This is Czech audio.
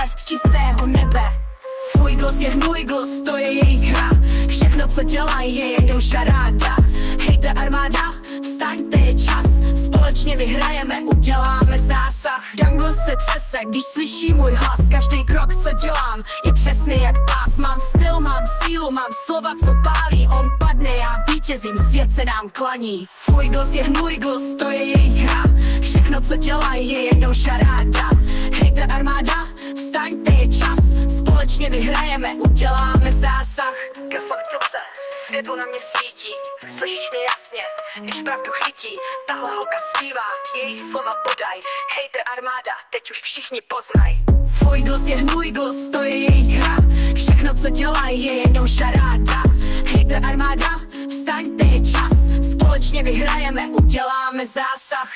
blesk čistého nebe. Fuiglos je hnujglos, to je jejich hra. Všechno co dělají je jenom šaráda. Hejte armáda, vstaňte, je čas. Společně vyhrajeme, uděláme zásah. Jungle se třese, když slyší můj hlas. Každý krok co dělám je přesný jak pás. Mám styl, mám sílu, mám slova co pálí. On padne, já vítězím, svět se nám klaní. Fuiglos je hnujglos, to je jejich hra. Všechno co dělají je jenom šaráda. Hejte armáda, vstaňte, je čas. Společně vyhrajeme, uděláme zásah. Reflektoce, světlo na mě svítí. Slyšíš mě jasně, když pravdu chytí. Tahle holka zpívá, její slova podaj. Hejte armáda, teď už všichni poznaj. Fuiglos je hnujglos, to je jejich hra. Všechno co dělají je jenom šaráda. Hejte armáda, vstaňte, je čas. Společně vyhrajeme, uděláme zásah.